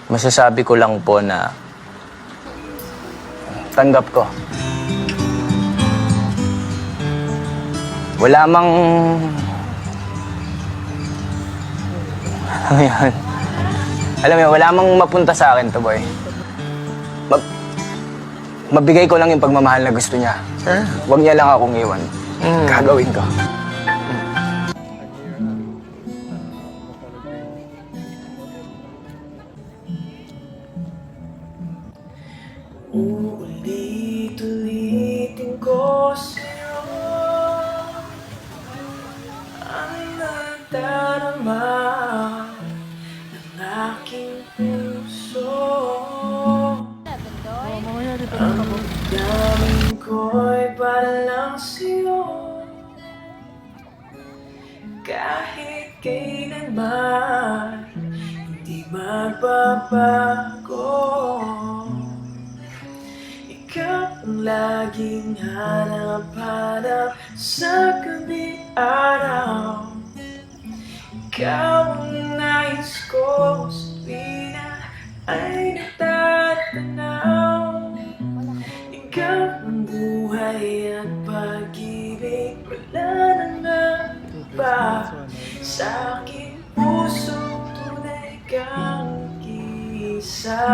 Masasabi ko lang po na tanggap ko. Wala mang... Alam mo yun, wala mang mapunta sa akin to, boy. Mabigay ko lang yung pagmamahal na gusto niya. Huwag niya lang akong iwan. Gagawin ko. Uulit-ulitin ko sa'yo ang nadarama ng aking puso. Ang damdamin ko'y para lang sa'yo, kahit kailanman hindi magbabago. Ikaw ang laging hanap-hanap sa gabi araw. Ikaw ang nais ko sa tuwina ay natatanaw. Ikaw ang buhay at pag-ibig, wala nang iba. Sa aking puso tunay kang isa.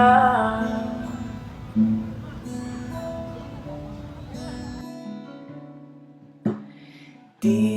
Di